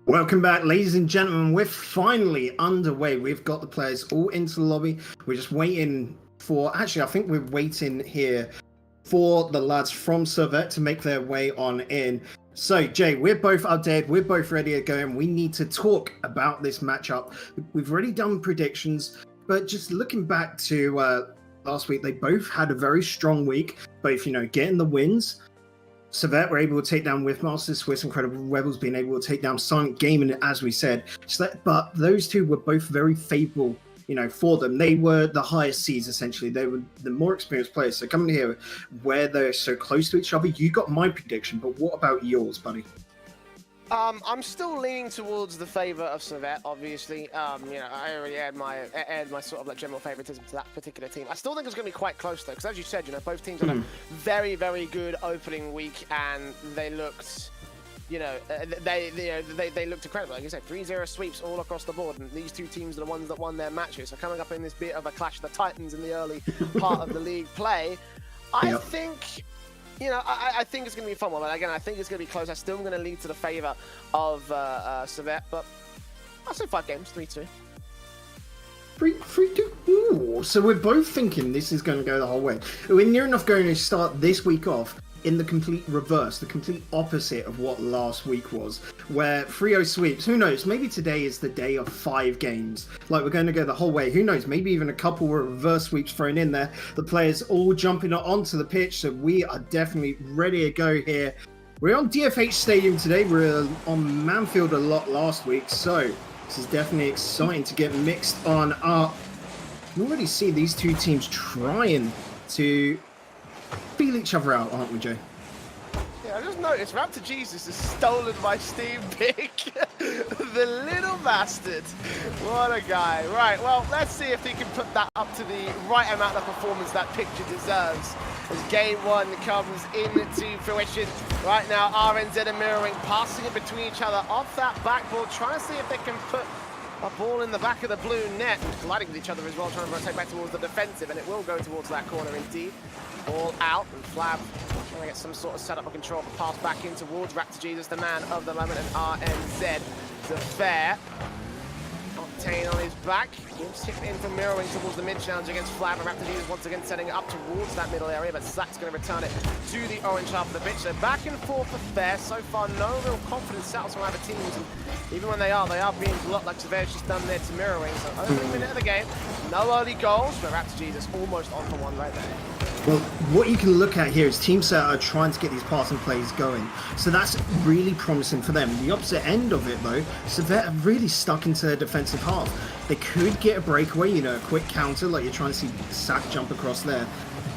Welcome back, ladies and gentlemen. We're finally underway. We've got the players all into the lobby. We're just waiting for... Actually, I think we're waiting here for the lads from Servette to make their way on in. So, Jay, we're both updated. We're both ready to go, and we need to talk about this matchup. We've already done predictions, but just looking back to last week, they both had a very strong week, both, getting the wins. Servette were able to take down Whiffmasters, Swiss Incredible Rebels being able to take down Silent Gaming, as we said. But those two were both very favourable, for them. They were the highest seeds, essentially. They were the more experienced players. So coming here, where they're so close to each other, you got my prediction, but what about yours, buddy? I'm still leaning towards the favour of Servette, obviously. I already aired my sort of like general favouritism to that particular team. I still think it's going to be quite close though, because as you said, both teams had a very, very good opening week, and they looked, they looked incredible. Like you said, 3-0 sweeps all across the board, and these two teams are the ones that won their matches. So coming up in this bit of a clash of the Titans in the early part of the league play, I think. I think it's going to be a fun one, but again, I think it's going to be close. I'm still going to lead to the favour of Servette, but I'll say 5 games, 3-2. 3-2? Ooh, so we're both thinking this is going to go the whole way. We're near enough going to start this week off in the complete reverse, the complete opposite of what last week was, where 3-0 sweeps. Who knows? Maybe today is the day of 5 games. Like, we're going to go the whole way. Who knows? Maybe even a couple of reverse sweeps thrown in there. The players all jumping onto the pitch, so we are definitely ready to go here. We're on DFH Stadium today. We're on Manfield a lot last week, so this is definitely exciting to get mixed on up. You already see these two teams trying to feel each other out, aren't we, Jay? Yeah, I just noticed Raptor Jesus has stolen my Steam pick. The little bastard. What a guy. Right, well, let's see if he can put that up to the right amount of performance that picture deserves. As game 1 comes into fruition. Right now, RNZ and Mirroring passing in between each other off that backboard, trying to see if they can put a ball in the back of the blue net, colliding with each other as well, trying to rotate back towards the defensive, and it will go towards that corner indeed. Ball out, and Flab trying to get some sort of setup or control, but pass back in towards Raptor Jesus, the man of the moment, and RNZ to fair. Octane on his back, gives tip in from Mirroring towards the mid-challenge against Flab, and Raptor Jesus once again setting it up towards that middle area, but Zach's going to return it to the orange half of the pitch. So back and forth for fair. So far, no real confidence settles from either teams, and even when they are being blocked like Servette's just done there to Mirroring. So over a minute of the game, no early goals, but Raptor Jesus almost on for one right there. Well, what you can look at here is teams that are trying to get these passing plays going. So that's really promising for them. The opposite end of it, though, Servette are really stuck into their defensive half. They could get a breakaway, a quick counter, like you're trying to see Sack jump across there.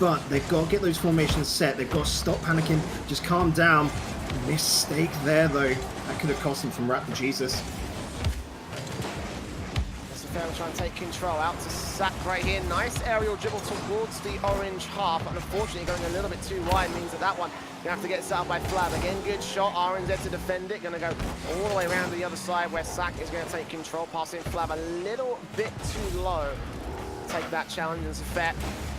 But they've got to get those formations set. They've got to stop panicking, just calm down. Mistake there, though. That could have cost them from Raptor Jesus. Fair will try and take control out to Sack right here. Nice aerial dribble towards the orange half, and unfortunately going a little bit too wide means that one going to have to get set up by Flab. Again, good shot. RNZ to defend it. Going to go all the way around to the other side where Sack is going to take control. Passing Flab a little bit too low. Take that challenge, and Servette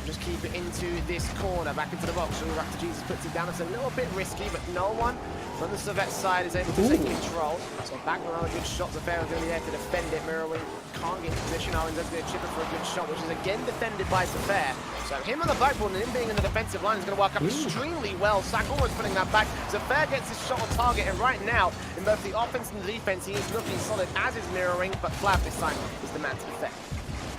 just keep it into this corner. Back into the box. Raptor Jesus puts it down. It's a little bit risky, but no one from the Servette side is able to take control. So back with another good shot. Servette is going to be there to defend it. Mirroring can't get in position. RNZ's going to chip it for a good shot, which is again defended by Servette. So him on the backboard and him being in the defensive line is going to work up extremely well. Sack almost putting that back. Servette gets his shot on target, and right now, in both the offense and the defense, he is looking solid, as is Mirroring, but Flab this time is the man to defend.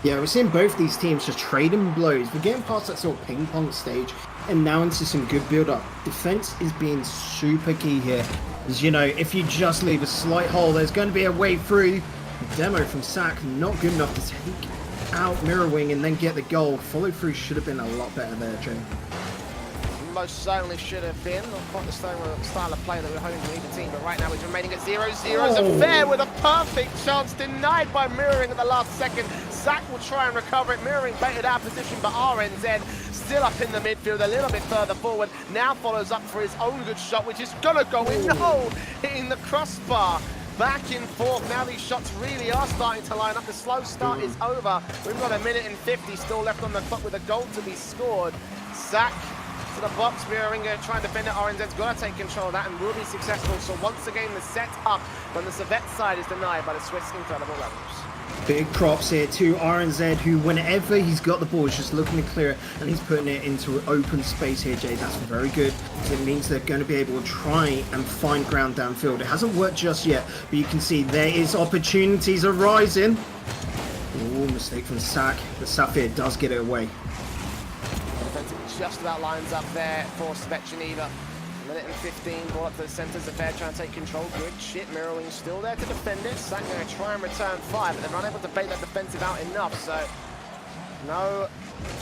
Yeah, we're seeing both these teams just trading blows. We're getting past that sort of ping-pong stage and now into some good build-up. Defense is being super key here. As if you just leave a slight hole, there's going to be a way through. The demo from Sack, not good enough to take out Mirrorwing and then get the goal. Follow-through should have been a lot better there, Jay. Most certainly should have been. Not quite the style of play that we're hoping to lead the team, but right now we're remaining at 0-0. Servette with a perfect chance, denied by Mirroring at the last second. Sack will try and recover it. Mirroring baited out position, but RNZ still up in the midfield, a little bit further forward. Now follows up for his own good shot, which is going to go in. No! Hitting the crossbar. Back and forth. Now these shots really are starting to line up. The slow start is over. We've got a minute and 50 still left on the clock with a goal to be scored. Sack to the box. Mirroring trying to defend it. RNZ's got to take control of that and will be successful. So once again, the set up on the Servette side is denied by the Swiss Incredible Rebels. Big props here to RNZ, who whenever he's got the ball is just looking to clear it, and he's putting it into open space here, Jay. That's very good. It means they're going to be able to try and find ground downfield. It hasn't worked just yet, but you can see there is opportunities arising. Oh, mistake from Sack. The Sapphire does get it away. Just about lines up there for Servette Geneva. 1:15, ball up to the centre. Servette trying to take control. Good shit. Mirroring still there to defend it. Sack going to try and return 5, but they're unable to bait that defensive out enough. So no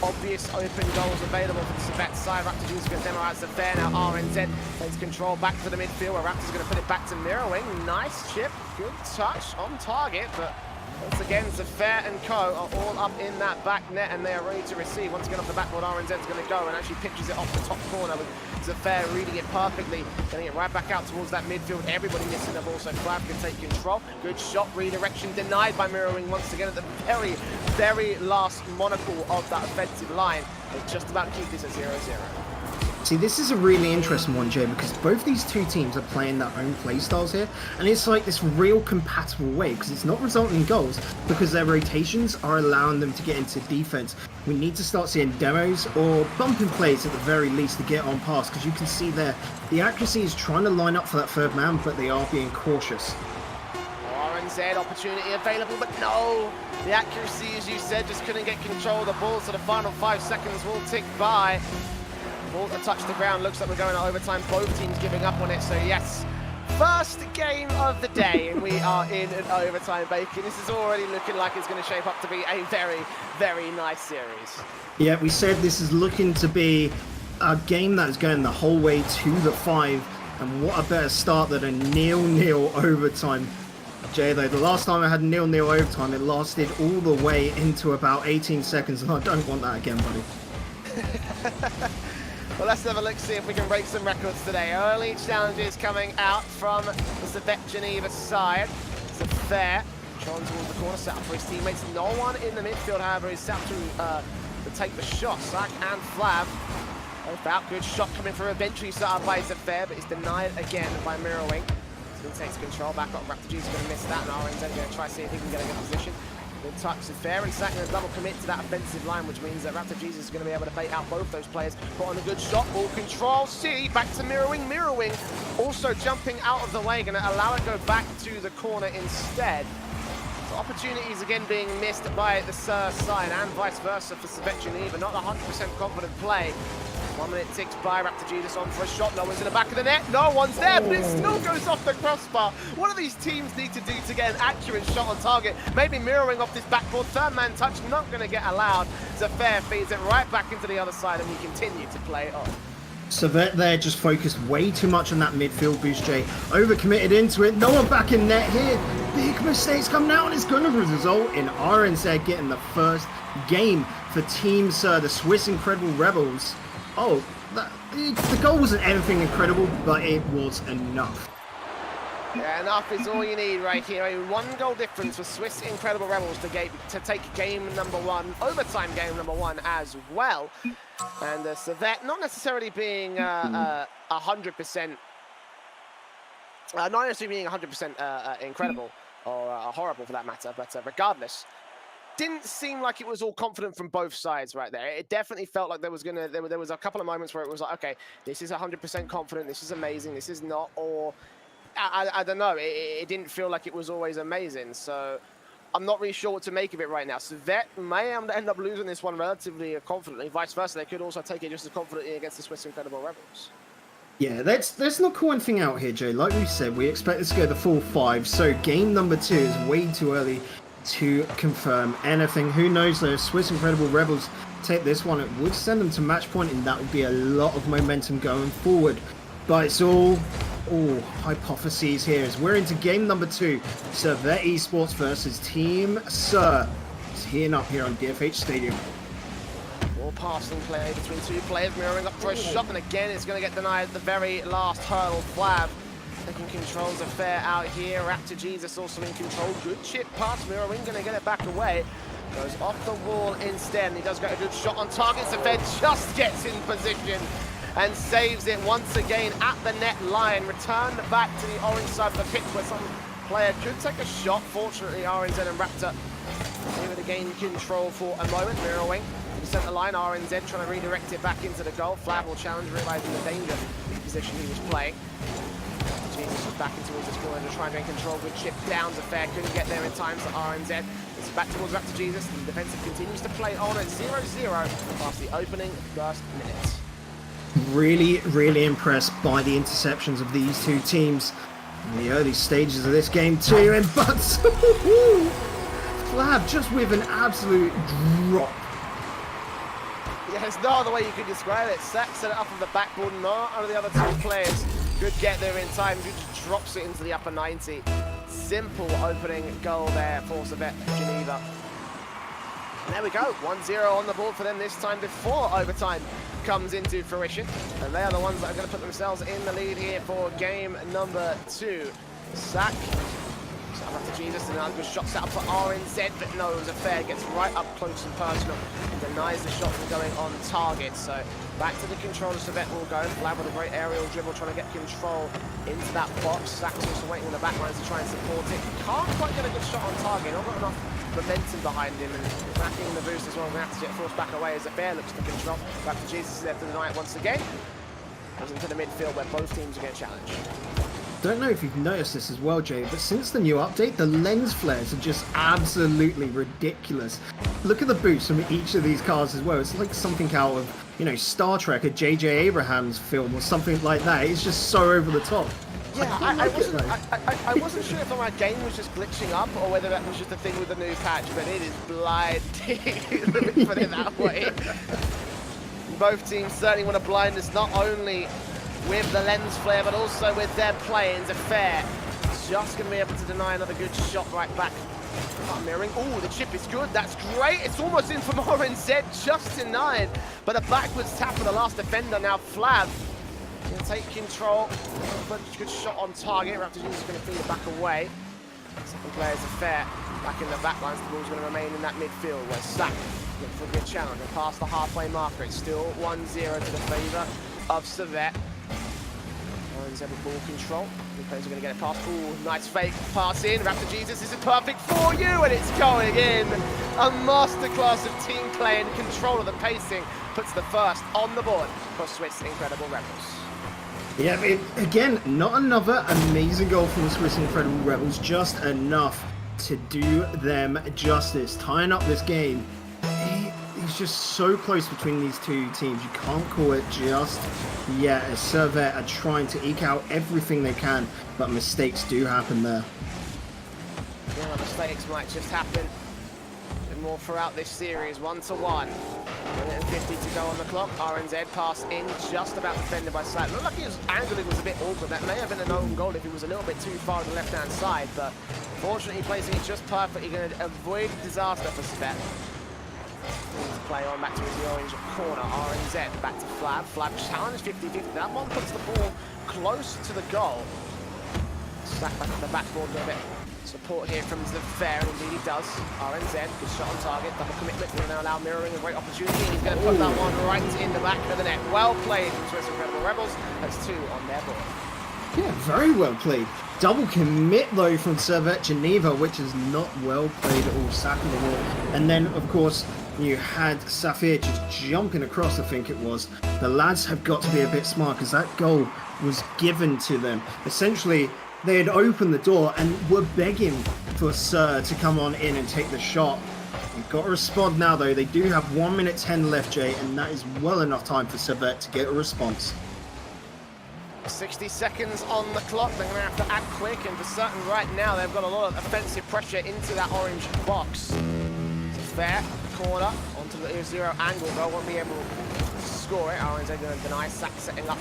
obvious open goals available for the Servette side. Raptor Juice going to demo out Servette. Now RNZ takes control back to the midfield, where Raptor's going to put it back to Mirroring. Nice chip. Good touch on target, but once again, Servette and co are all up in that back net, and they are ready to receive. Once again off the backboard, RNZ's going to go and actually pitches it off the top corner with Servette reading it perfectly, getting it right back out towards that midfield. Everybody missing the ball, so Flav can take control. Good shot, redirection denied by Mirroring once again at the very, very last monocle of that offensive line. They just about keep this at 0-0. See, this is a really interesting one, Jay, because both these two teams are playing their own play styles here, and it's like this real compatible way, because it's not resulting in goals, because their rotations are allowing them to get into defense. We need to start seeing demos or bumping plays at the very least to get on pass, because you can see there, the accuracy is trying to line up for that third man, but they are being cautious. RNZ opportunity available, but no, the accuracy, as you said, just couldn't get control of the ball, so the final 5 seconds will tick by. Ball to touch the ground, looks like we're going to overtime. Both teams giving up on it, so yes. First game of the day, and we are in an overtime, Bacon. This is already looking like it's going to shape up to be a very, very nice series. Yeah, we said this is looking to be a game that is going the whole way to the 5, and what a better start than a 0-0 overtime. Jay, though, the last time I had 0-0 overtime, it lasted all the way into about 18 seconds, and I don't want that again, buddy. Well, let's have a look, see if we can break some records today. Early challenges coming out from the Servette Geneva side. Servette trying towards the corner, set up for his teammates. No one in the midfield, however, is set up to take the shot. Sack and Flav. Both out. Good shot coming through eventually set up by Servette, but it's denied again by Mirroring. So he takes control back up. Raptor G's going to miss that, and RNZ going to try to see if he can get a good position. Good touch is fair, and Sack going to double commit to that offensive line, which means that Raptor Jesus is going to be able to bait out both those players. Put on a good shot, ball control, see, back to Mirroring. Mirroring also jumping out of the way, going to allow it to go back to the corner instead. So opportunities again being missed by the Sir side, and vice versa for Servette Geneva. Not 100% confident play. 1 minute ticks by. Raptor Jesus on for a shot. No one's in the back of the net. No one's there, but it still goes off the crossbar. What do these teams need to do to get an accurate shot on target? Maybe Mirroring off this backboard. Third man touch not going to get allowed. Servette feeds it right back into the other side, and we continue to play it on. Servette there just focused way too much on that midfield boost, Jay. Overcommitted into it. No one back in net here. Big mistakes coming out, and it's going to result in RNZ getting the first game for Team Sir, the Swiss Incredible Rebels. Oh, the goal wasn't anything incredible, but it was enough. Yeah, enough is all you need right here. A 1-goal difference for Swiss Incredible Rebels to take game number 1, overtime game number 1 as well. And Servette not necessarily being 100%, not necessarily being 100% incredible or horrible for that matter, but regardless. Didn't seem like it was all confident from both sides right there. It definitely felt like there was a couple of moments where it was like, okay, this is 100% confident, this is amazing, this is not, or I don't know. It didn't feel like it was always amazing. So I'm not really sure what to make of it right now. Servette may end up losing this one relatively confidently. Vice versa, they could also take it just as confidently against the Swiss Incredible Rebels. Yeah, let's not call anything out here, Jay. Like we said, we expect this to go the full 5. So game number 2 is way too early to confirm anything. Who knows though, if Swiss Incredible Rebels take this one, it would send them to match point, and that would be a lot of momentum going forward. But it's all hypotheses here as we're into game number 2. Servette eSports versus Team Sir. It's heating up here on DFH Stadium. Ball passing play between two players, Mirroring up for a shot, and again it's going to get denied at the very last hurdle. Flav taking controls of fair out here. Raptor Jesus also in control. Good chip pass. Mirroring going to get it back away. Goes off the wall instead, and he does get a good shot on target. Servette just gets in position and saves it once again at the net line. Returned back to the orange side of the pitch where some player could take a shot. Fortunately, RNZ and Raptor able to gain control for a moment. Mirror wing to the centre line. RNZ trying to redirect it back into the goal. Flav will challenge, realising the danger position he was playing. Jesus was back into his corner to try and gain control. Good chip down to Fair. Couldn't get there in time to RNZ. It's back towards Raptor Jesus. The defensive continues to play on at 0-0 past the opening first minute. Really, really impressed by the interceptions of these two teams in the early stages of this game too. And but Flab just with an absolute drop. Yeah, there's no other way you could describe it. Sack set it up on the backboard. None of the other two players could get there in time. He just drops it into the upper 90. Simple opening goal there for Servette Geneva. And there we go, 1-0 on the board for them this time before overtime comes into fruition. And they are the ones that are going to put themselves in the lead here for game number 2. Sack. Up to Jesus, and another good shot set up for RNZ, but no, it was a fair, gets right up close and personal, and denies the shot from going on target. So back to the controller, Servette will go. Flab with a great aerial dribble, trying to get control into that box. Sack's also waiting in the back lines to try and support it. Can't quite get a good shot on target, not got enough momentum behind him, and backing the boost as well. We're going to have to get forced back away as the fair looks to control. Back to Jesus is there to deny it once again. Goes into the midfield where both teams are going to challenge. Don't know if you've noticed this as well, Jay, but since the new update, the lens flares are just absolutely ridiculous. Look at the boost from each of these cars as well. It's like something out of, you know, Star Trek, a J.J. Abrams film or something like that. It's just so over the top. Yeah, I wasn't sure if my game was just glitching up or whether that was just a thing with the new patch, but it is blinding, let me put it that way. Both teams certainly want to blind us not only with the lens flare, but also with their play into Fair. Just going to be able to deny another good shot right back. Mirroring. Oh, the chip is good. That's great. It's almost in from RNZ, just denied. But a backwards tap for the last defender. Now Flav going to take control. But good shot on target. Raptors is going to feed it back away. Second player is Fair. Back in the back lines. The ball's going to remain in that midfield where Sack looking for a good challenge. And past the halfway marker. It's still 1-0 to the favour of Servette. RNZ with ball control. The players are going to get it past. Ooh, nice fake pass in. Raptor Jesus, this is perfect for you, and it's going in. A masterclass of team play and control of the pacing puts the first on the board for Swiss Incredible Rebels. Yeah, again, not another amazing goal from the Swiss Incredible Rebels, just enough to do them justice. Tying up this game. It's just so close between these two teams. You can't call it just yet. As Servette are trying to eke out everything they can, but mistakes do happen there. Yeah, mistakes might just happen. And more throughout this series, 1-1. 150 to go on the clock. RNZ pass in, just about defended by Slack. Looked like his angling was a bit awkward. That may have been an own goal if he was a little bit too far on the left-hand side, but fortunately placing it just perfectly, going to avoid disaster for Servette. Play on back towards the orange corner. RNZ back to Flab. Flab challenge 50-50. That one puts the ball close to the goal. Slack back at the backboard a little bit. Support here from the Fair, and indeed he does. RNZ, good shot on target. Double commitment. We're going to allow mirroring a great opportunity. He's going to put that one right in the back of the net. Well played from Swiss Incredible Rebels. That's 2 on their board. Yeah, very well played. Double commit though from Servette Geneva, which is not well played at all. Sacking the ball. And then, of course, you had Safir just jumping across, I think it was. The lads have got to be a bit smart because that goal was given to them. Essentially, they had opened the door and were begging for Sir to come on in and take the shot. You've got to respond now, though. They do have 1 minute 10 left, Jay, and that is well enough time for Servette to get a response. 60 seconds on the clock. They're going to have to act quick, and for certain right now, they've got a lot of offensive pressure into that orange box. Fair corner onto the 0 angle, though won't be able to score it. RNZ going to deny. Sack setting up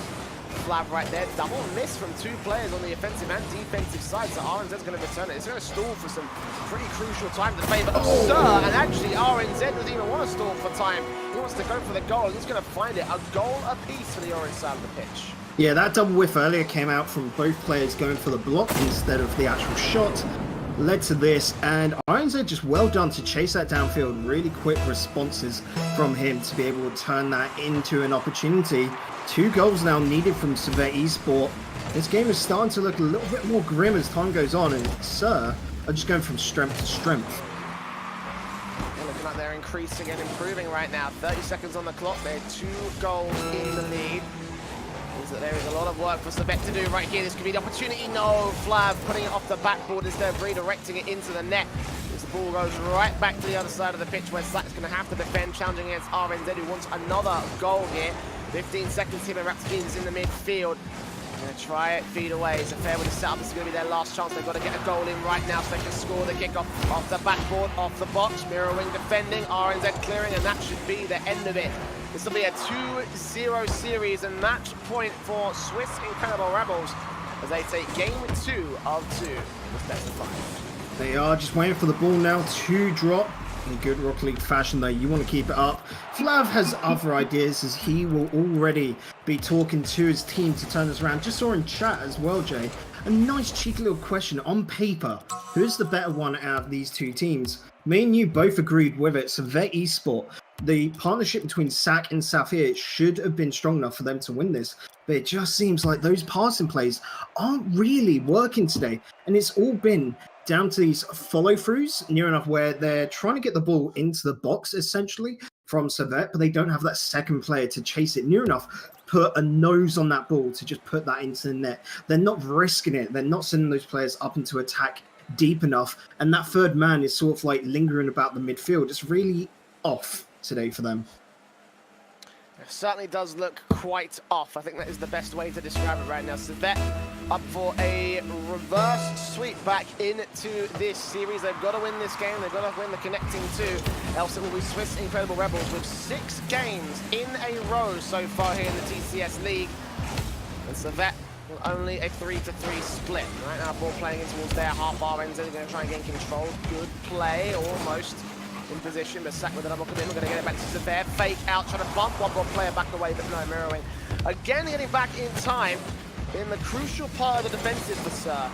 Flav right there. Double miss from 2 players on the offensive and defensive side, so RNZ's going to return it. It's going to stall for some pretty crucial time to favour of Sir, and actually RNZ doesn't even want to stall for time. He wants to go for the goal, and he's going to find it. A goal apiece for the orange side of the pitch. Yeah, that double whiff earlier came out from both players going for the block instead of the actual shot. Led to this, and RNZ just well done to chase that downfield. Really quick responses from him to be able to turn that into an opportunity. 2 goals now needed from Servette eSport. This game is starting to look a little bit more grim as time goes on, and Sir are just going from strength to strength. They're looking like they're increasing and improving right now. 30 seconds on the clock. They're 2 goals in the lead. Means that there is a lot of work for Servette to do right here. This could be the opportunity. No, Flav putting it off the backboard instead of redirecting it into the net. As the ball goes right back to the other side of the pitch where Slack's going to have to defend, challenging against RNZ, who wants another goal here. 15 seconds here, and Raptors in the midfield. Going to try it, feed away. It's a fair with the setup. This is going to be their last chance. They've got to get a goal in right now so they can score the kick off the backboard, off the box. Mirror wing defending, RNZ clearing, and that should be the end of it. This will be a 2-0 series and match point for Swiss Incredible Rebels as they take game 2 of 2. It's best of 5. They are just waiting for the ball now to drop. In good Rocket League fashion though, you want to keep it up. Flav has other ideas as he will already be talking to his team to turn this around. Just saw in chat as well, Jay, a nice cheeky little question on paper. Who's the better one out of these 2 teams? Me and you both agreed with it. Servette eSport. The partnership between SAC and Safir should have been strong enough for them to win this. But it just seems like those passing plays aren't really working today. And it's all been down to these follow-throughs near enough where they're trying to get the ball into the box, essentially, from Servette, but they don't have that second player to chase it near enough, put a nose on that ball to just put that into the net. They're not risking it. They're not sending those players up into attack deep enough. And that third man is sort of like lingering about the midfield. It's really off today for them. It certainly does look quite off. I think that is the best way to describe it right now. Servette up for a reverse sweep back into this series. They've got to win this game. They've got to win the connecting 2. Else it will be Swiss Incredible Rebels with 6 games in a row so far here in the TCS League. And Servette with only a 3-3 split. Right now, ball playing in towards their half RNZ. They're going to try and gain control. Good play, almost in position, but Sack with a double come in. We're going to get it back to Servette. Fake out, trying to bump one more player back away, but no, mirroring. Again, getting back in time in the crucial part of the defensive for Sir.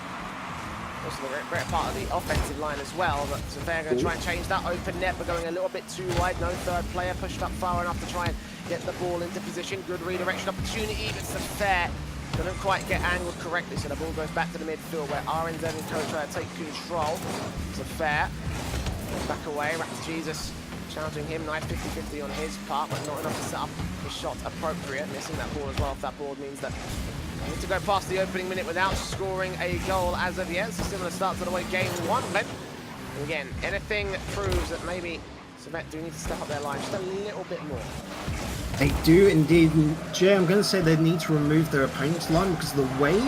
Also the great part of the offensive line as well, but Servette are going to try and change that open net, but going a little bit too wide. No third player pushed up far enough to try and get the ball into position. Good redirection opportunity, but Servette couldn't quite get angled correctly, so the ball goes back to the midfield where RNZ and Co try to take control. Servette back away, Raptor Jesus challenging him, nice 50-50 on his part, but not enough to set up his shot appropriate. Missing that ball as well off that board means that they need to go past the opening minute without scoring a goal as of yet. So similar start to the way game 1 went. And again, anything proves that maybe Servette do need to step up their line just a little bit more. They do indeed. Jay, I'm going to say they need to remove their opponent's line because the way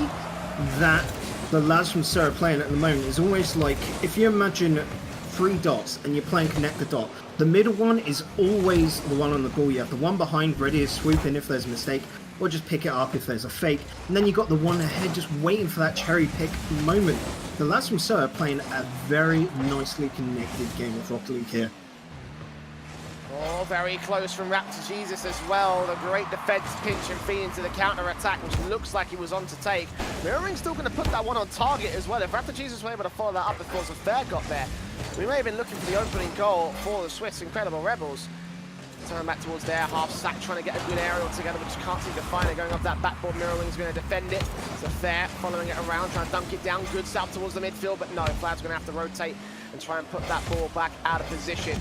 that the lads from Sir are playing at the moment is almost like, if you imagine 3 dots and you're playing connect the dot, the middle one is always the one on the ball. You have the one behind ready to swoop in if there's a mistake, or just pick it up if there's a fake, and then you got the one ahead just waiting for that cherry pick moment. The lads from Sir are playing a very nicely connected game of Rocket League here. Oh, very close from Raptor Jesus as well. The great defense pinch and feed into the counter-attack, which looks like he was on to take. Mirroring's still going to put that one on target as well. If Raptor Jesus were able to follow that up before Servette got there, we may have been looking for the opening goal for the Swiss Incredible Rebels. Turn back towards their half, Sack trying to get a good aerial together, but just can't seem to find it. Going off that backboard, Mirroring's going to defend it. Servette following it around, trying to dunk it down. Good south towards the midfield, but no, Flav's going to have to rotate and try and put that ball back out of position.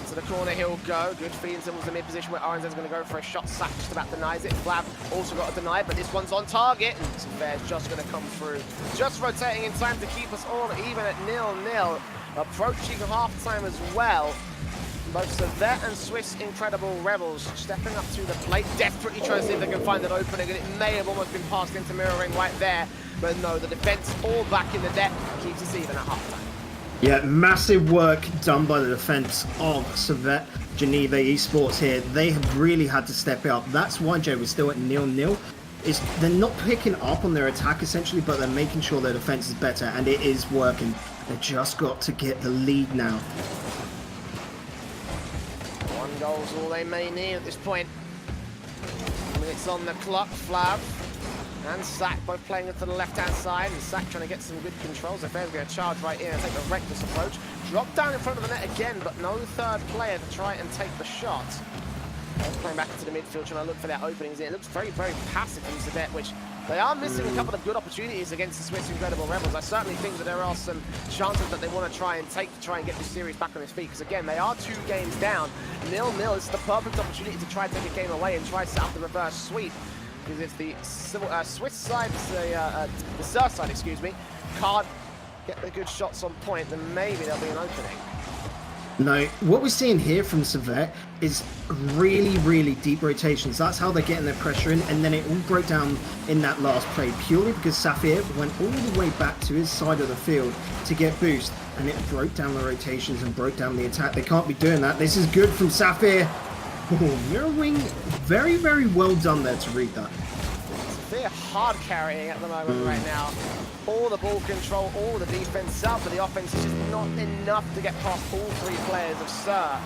To the corner he'll go. Good feeding towards the mid position where RNZ's going to go for a shot. Sack just about denies it. Flav also got a deny, but this one's on target. And Servette's just going to come through. Just rotating in time to keep us all even at 0-0. Approaching half-time as well. Both Servette and Swiss Incredible Rebels stepping up to the plate, desperately trying to see if they can find an opening, and it may have almost been passed into Mirroring right there. But no, the defense all back in the net keeps us even at half-time. Yeah, massive work done by the defense of Servette Geneva eSports here. They have really had to step it up. That's why Jay was still at 0-0. They're not picking up on their attack essentially, but they're making sure their defense is better, and it is working. They've just got to get the lead now. 1 goal's all they may need at this point. Minutes on the clock. Flav and Sack both playing it to the left-hand side, and Sack trying to get some good controls. Affair's going to charge right in and take a reckless approach. Drop down in front of the net again, but no third player to try and take the shot. Playing back into the midfield, trying to look for their openings. It looks very, very passive from Servette, which they are missing a couple of good opportunities against the Swiss Incredible Rebels. I certainly think that there are some chances that they want to try and take to try and get this series back on its feet. Because again, they are 2 games down. 0-0 is the perfect opportunity to try and take a game away and try to set up the reverse sweep. Because if the Swiss side, the Servette side, excuse me, can't get the good shots on point, then maybe there'll be an opening. No, what we're seeing here from Servette is really, really deep rotations. That's how they're getting their pressure in, and then it all broke down in that last play, purely because Safir went all the way back to his side of the field to get boost, and it broke down the rotations and broke down the attack. They can't be doing that. This is good from Safir. Oh, Mirror Wing, very, very well done there to read that. They're hard carrying at the moment right now. All the ball control, all the defense out, but the offense is just not enough to get past all 3 players of Sir.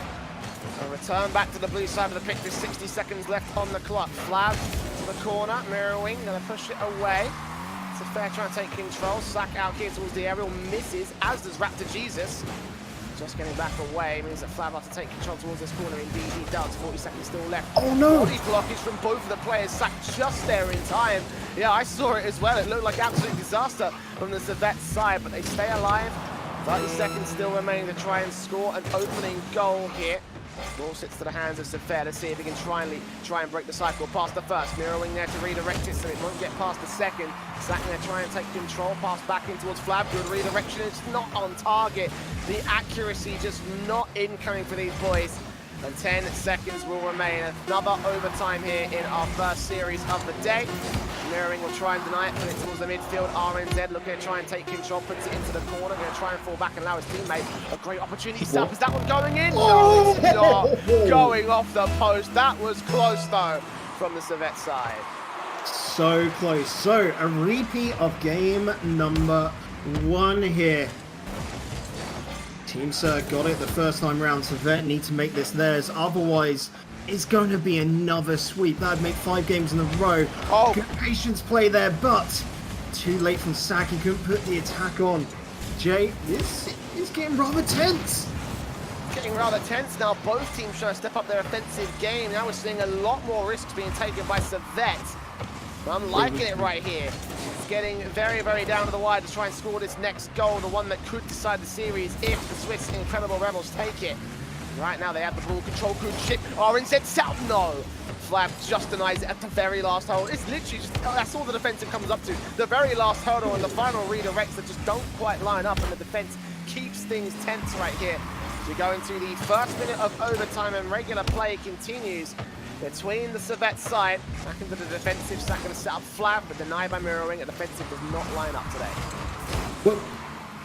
A return back to the blue side of the pitch with 60 seconds left on the clock. Flav to the corner, Mirror Wing gonna push it away. It's a fair try to take control. Sack out here towards the aerial, misses, as does Raptor Jesus. Just getting back away means that Flav has to take control towards this corner. Indeed, he does. 40 seconds still left. Oh no! Body blockage from both of the players. Sack just there in time. Yeah, I saw it as well. It looked like absolute disaster from the Servette side, but they stay alive. 30 seconds still remaining to try and score an opening goal here. Ball sits to the hands of Servette. Let's see if he can try and break the cycle past the first. Mirror Wing there to redirect it so it won't get past the second. Sack there trying to take control. Pass back in towards Flav. Good redirection. It's not on target. The accuracy just not incoming for these boys. And 10 seconds will remain. Another overtime here in our first series of the day. Mirroring will try and deny it, put it towards the midfield. RNZ looking to try and take control, puts it into the corner, going to try and fall back and allow his teammate a great opportunity set up. Is that one going in? No, it's not going off the post. That was close though from the Servette side. So close. So a repeat of game number 1 here. Team Sir got it the first time round. Servette need to make this theirs. Otherwise, it's going to be another sweep. That'd make 5 games in a row. Oh. Good patience play there, but too late from Sack. He couldn't put the attack on. Jay, this is getting rather tense. Getting rather tense now. Both teams trying to step up their offensive game. Now we're seeing a lot more risks being taken by Servette. I'm liking it right here. It's getting very, very down to the wire to try and score this next goal, the one that could decide the series if the Swiss Incredible Rebels take it. Right now they have the ball control, good chip. RNZ south, no. Flav just denies it at the very last hurdle. It's literally just, that's all the defense comes up to. The very last hurdle and the final redirects that just don't quite line up, and the defense keeps things tense right here. So we go into the first minute of overtime and regular play continues between the Servette side. Back into the defensive, Sack going to set up Flav, but denied by Mirror Wing. The defensive does not line up today. Well,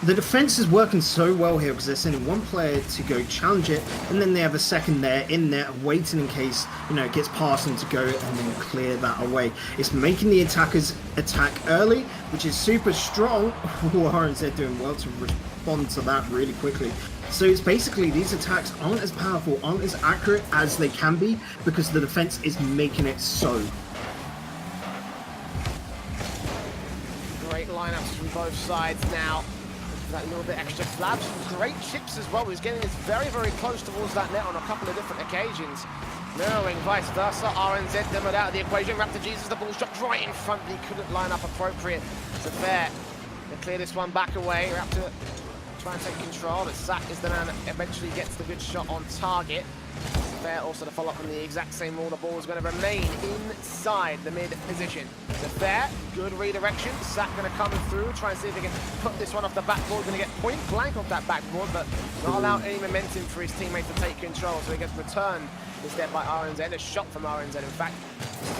the defense is working so well here because they're sending one player to go challenge it, and then they have a second there in there waiting in case, you know, it gets past them to go and then clear that away. It's making the attackers attack early, which is super strong. RNZ doing well to respond to that really quickly. So it's basically these attacks aren't as powerful, aren't as accurate as they can be because the defense is making it so. Great lineups from both sides now. That little bit extra Flav, some great chips as well. He's getting this very, very close towards that net on a couple of different occasions. Mirroring vice versa. RNZ demoed out of the equation. Raptor Jesus, the ball shot right in front, but he couldn't line up appropriate. So fair. They clear this one back away. Raptor try and take control, but Sack is the man that eventually gets the good shot on target. Fair also to follow up on the exact same rule. The ball is going to remain inside the mid position. So Fair, good redirection. Sack going to come through, try and see if he can put this one off the backboard. Going to get point blank off that backboard, but not allow any momentum for his teammate to take control. So he gets returned instead by RNZ. A shot from RNZ, in fact.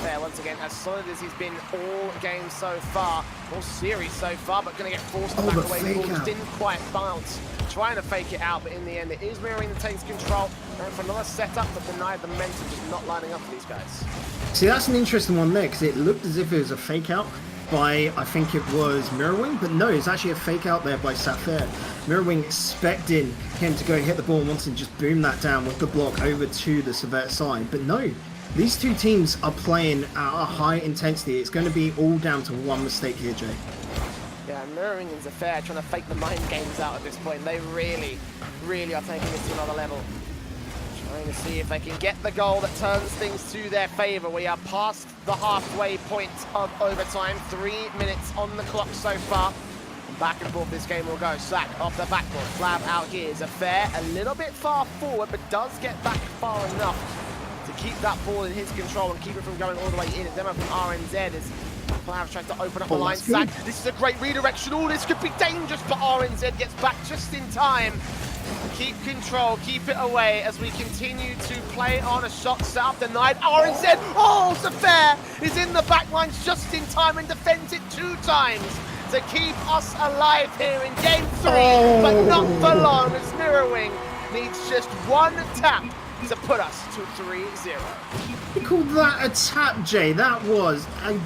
Fair once again, as solid as he's been all game so far, all series so far, but going to get forced to back away. The ball just didn't quite bounce. Trying to fake it out, but in the end it is Mirroring that takes control. Going for another setup, but denied the momentum, just not lining up for these guys. See, that's an interesting one there, because it looked as if it was a fake out by, I think it was Mirroring, but no, it's actually a fake out there by Safir. Mirroring expecting him to go hit the ball and wanting to just boom that down with the block over to the Servette side, but no. These two teams are playing at a high intensity. It's going to be all down to one mistake here, Jay. Yeah, Mirroring is a fair trying to fake the mind games out at this point. They really, really are taking this to another level. Trying to see if they can get the goal that turns things to their favor. We are past the halfway point of overtime. 3 minutes on the clock so far. Back and forth this game will go. Sack off the backboard. Flab out here is a fair, a little bit far forward, but does get back far enough to keep that ball in his control and keep it from going all the way in. A demo from RNZ as Flav tries to open up the line. Sack, this is a great redirection. All this could be dangerous, but RNZ gets back just in time. Keep control, keep it away as we continue to play on. A shot set up denied. RNZ, oh, Servette is in the back lines just in time and defends it 2 times to keep us alive here in game 3, but not for long as Mirrorwing needs just 1 tap to put us to 3-0. You call that a tap, Jay? That was a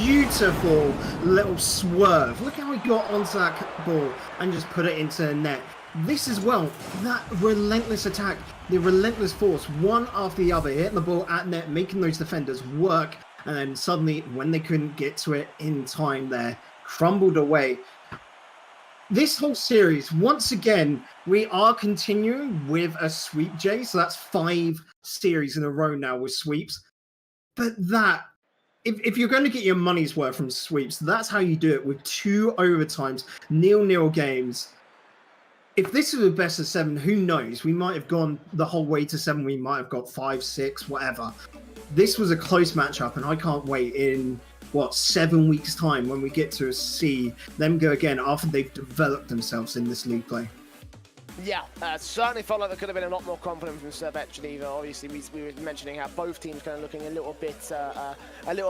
beautiful little swerve. Look how he got onto that ball and just put it into the net. This as well, that relentless attack, the relentless force, one after the other, hitting the ball at net, making those defenders work, and then suddenly, when they couldn't get to it in time there, crumbled away. This whole series, once again, we are continuing with a sweep, Jay, so that's 5 series in a row now with sweeps. But that, if you're going to get your money's worth from sweeps, that's how you do it, with 2 overtimes, 0-0 games. If this is a best of 7, who knows? We might have gone the whole way to 7. We might have got 5, 6, whatever. This was a close matchup, and I can't wait in, 7 weeks' time when we get to see them go again after they've developed themselves in this league play. Yeah, certainly felt like there could have been a lot more confidence from Servette Geneva. Obviously, we were mentioning how both teams kind of looking a little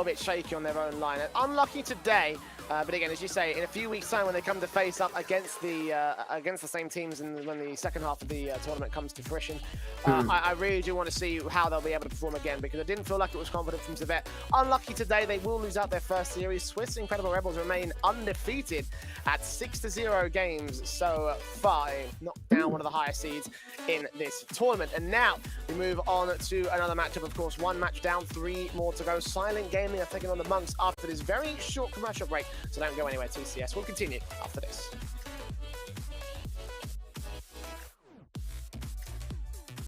bit shaky on their own line. And unlucky today, but again, as you say, in a few weeks' time when they come to face up against the same teams and when the second half of the tournament comes to fruition, I really do want to see how they'll be able to perform again, because I didn't feel like it was confident from Servette. Unlucky today, they will lose out their first series. Swiss Incredible Rebels remain undefeated at 6-0 games so far. Knocked down one of the higher seeds in this tournament. And now we move on to another matchup, of course. 1 match down, 3 more to go. Silent Gaming are taking on the Monks after this very short commercial break. So don't go anywhere, TCS. We'll continue after this.